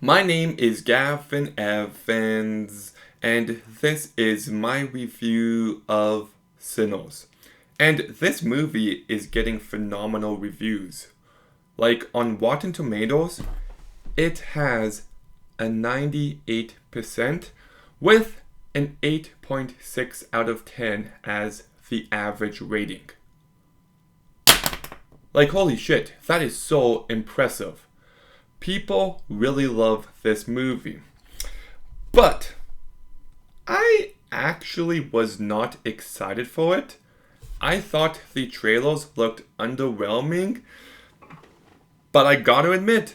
My name is Gavin Evans, and this is my review of Sinners. And this movie is getting phenomenal reviews. Like on Rotten Tomatoes, it has a 98% with an 8.6 out of 10 as the average rating. Like, holy shit, that is so impressive. People really love this movie. But I actually was not excited for it. I thought the trailers looked underwhelming. But I gotta admit,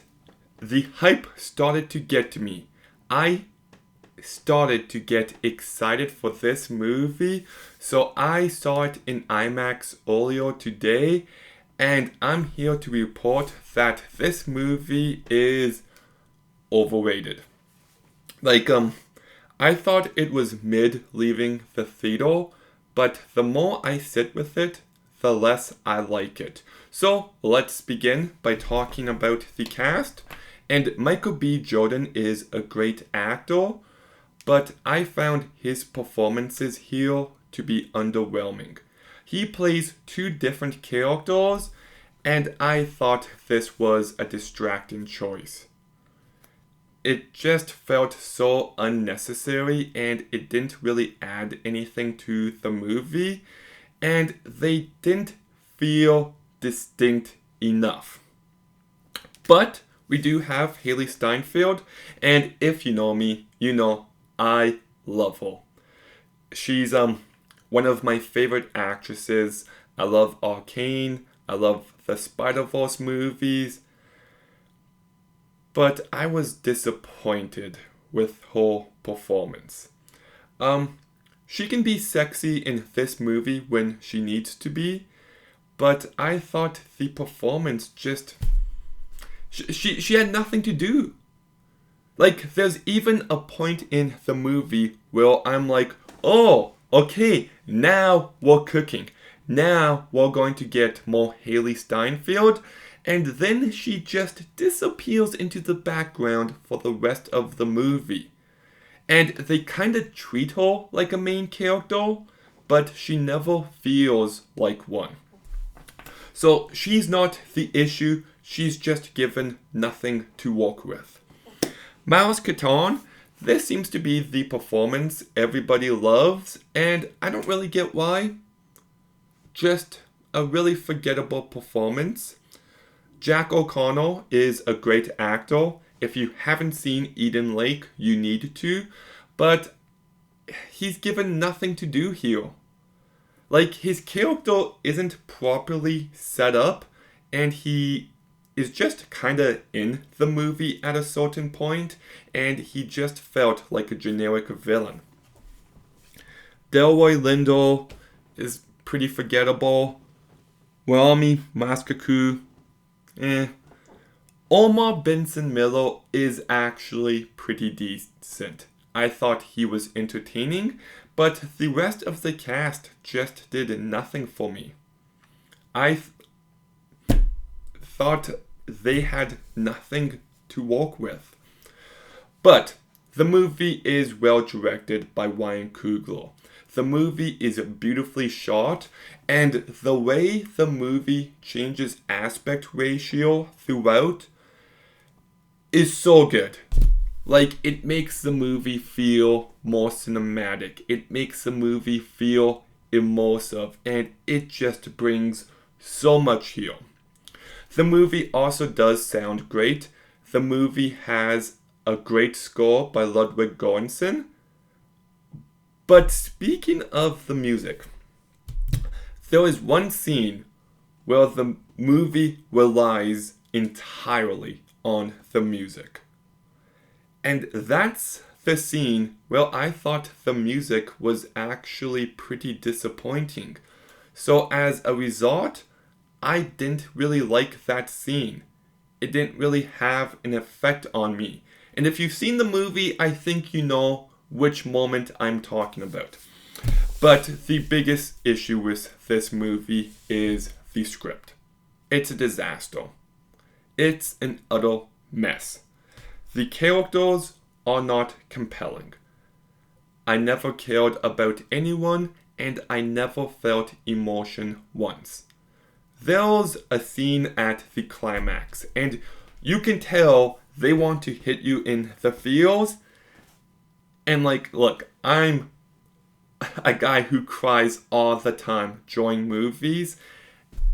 the hype started to get to me. I started to get excited for this movie. So I saw it in IMAX earlier today. And I'm here to report that this movie is overrated. I thought it was mid leaving the theater, but the more I sit with it, the less I like it. So let's begin by talking about the cast. And Michael B. Jordan is a great actor, but I found his performances here to be underwhelming. He plays two different characters, and I thought this was a distracting choice. It just felt so unnecessary, and it didn't really add anything to the movie, and they didn't feel distinct enough. But we do have Haley Steinfeld, and if you know me, you know I love her. She's one of my favorite actresses. I love Arcane. I love the Spider-Verse movies. But I was disappointed with her performance. She can be sexy in this movie when she needs to be, but I thought the performance just... She had nothing to do. Like, there's even a point in the movie where I'm like, oh, okay, now we're cooking. Now we're going to get more Haley Steinfeld. And then she just disappears into the background for the rest of the movie. And they kind of treat her like a main character, but she never feels like one. So she's not the issue. She's just given nothing to work with. Miles Keaton, this seems to be the performance everybody loves, and I don't really get why. Just a really forgettable performance. Jack O'Connell is a great actor. If you haven't seen Eden Lake, you need to, but he's given nothing to do here. Like, his character isn't properly set up, and he is just kind of in the movie at a certain point, and he just felt like a generic villain. Delroy Lindo is pretty forgettable. Rami Mascacu, Omar Benson Miller is actually pretty decent. I thought he was entertaining, but the rest of the cast just did nothing for me. I thought they had nothing to work with. But the movie is well directed by Ryan Coogler. The movie is beautifully shot, and the way the movie changes aspect ratio throughout is so good. Like, it makes the movie feel more cinematic. It makes the movie feel immersive, and it just brings so much here. The movie also does sound great. The movie has a great score by Ludwig Göransson. But speaking of the music, there is one scene where the movie relies entirely on the music. And that's the scene where I thought the music was actually pretty disappointing. So as a result, I didn't really like that scene. It didn't really have an effect on me. And if you've seen the movie, I think you know which moment I'm talking about. But the biggest issue with this movie is the script. It's a disaster. It's an utter mess. The characters are not compelling. I never cared about anyone, and I never felt emotion once. There's a scene at the climax, and you can tell they want to hit you in the feels. And look, I'm a guy who cries all the time during movies,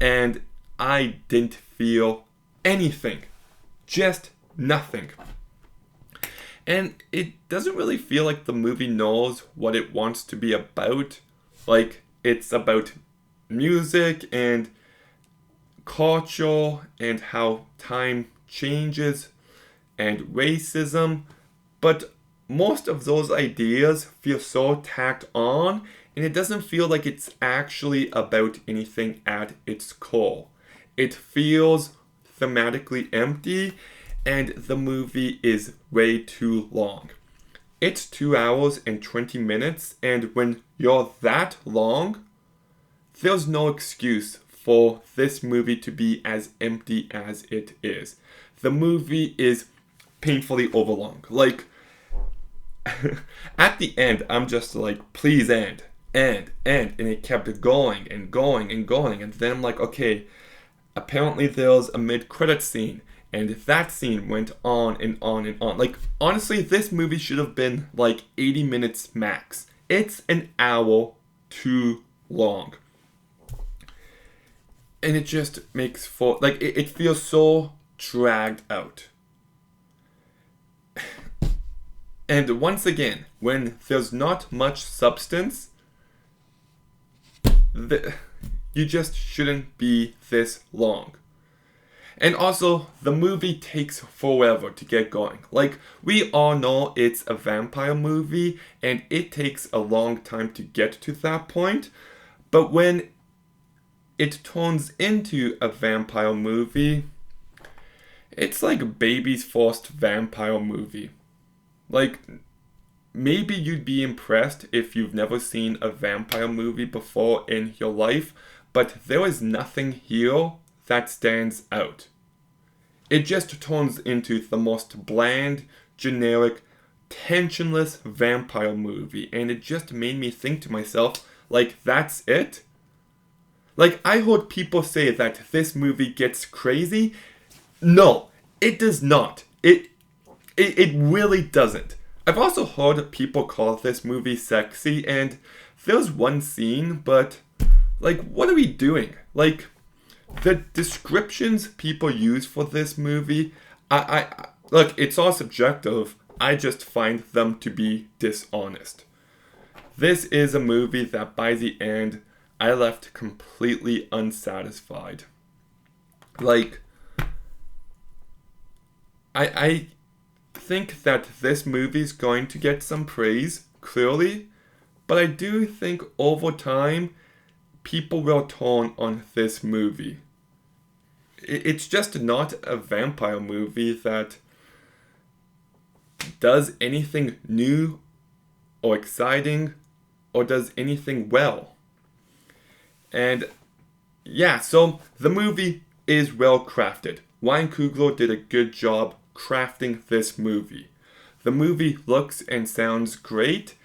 and I didn't feel anything. Just nothing. And it doesn't really feel like the movie knows what it wants to be about. Like, it's about music and culture and how time changes and racism. But most of those ideas feel so tacked on, and it doesn't feel like it's actually about anything at its core. It feels thematically empty, and the movie is way too long. It's 2 hours and 20 minutes, and when you're that long, there's no excuse for this movie to be as empty as it is. The movie is painfully overlong. Like, at the end, I'm just like, please end. And it kept going and going and going. And then I'm like, okay, apparently there's a mid-credit scene. And that scene went on and on and on. Like, honestly, this movie should have been like 80 minutes max. It's an hour too long. And it just makes for, like, it feels so dragged out. And once again, when there's not much substance, you just shouldn't be this long. And also, the movie takes forever to get going. Like, we all know it's a vampire movie, and it takes a long time to get to that point. But when it turns into a vampire movie, it's like baby's first vampire movie. Like, maybe you'd be impressed if you've never seen a vampire movie before in your life, but there is nothing here that stands out. It just turns into the most bland, generic, tensionless vampire movie, and it just made me think to myself, like, that's it? Like, I heard people say that this movie gets crazy. No, it does not. It really doesn't. I've also heard people call this movie sexy, and there's one scene, but, like, what are we doing? Like, the descriptions people use for this movie, look, it's all subjective. I just find them to be dishonest. This is a movie that by the end, I left completely unsatisfied. Like, I think that this movie's going to get some praise, clearly, but I do think over time, people will turn on this movie. It's just not a vampire movie that does anything new or exciting or does anything well. And yeah, so the movie is well crafted. Ryan Coogler did a good job crafting this movie. The movie looks and sounds great,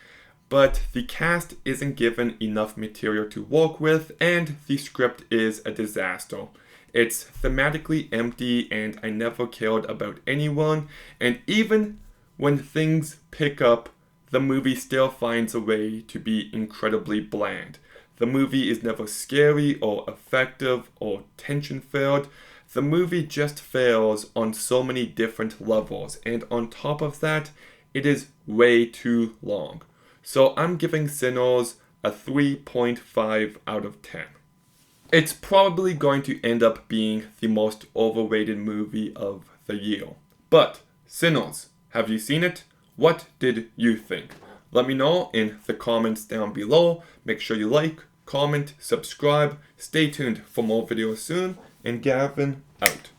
but the cast isn't given enough material to work with, and the script is a disaster. It's thematically empty, and I never cared about anyone, and even when things pick up, the movie still finds a way to be incredibly bland. The movie is never scary or effective or tension-filled. The movie just fails on so many different levels, and on top of that, it is way too long. So I'm giving Sinners a 3.5 out of 10. It's probably going to end up being the most overrated movie of the year. But, Sinners, have you seen it? What did you think? Let me know in the comments down below. Make sure you like, comment, subscribe. Stay tuned for more videos soon. And Gavin out.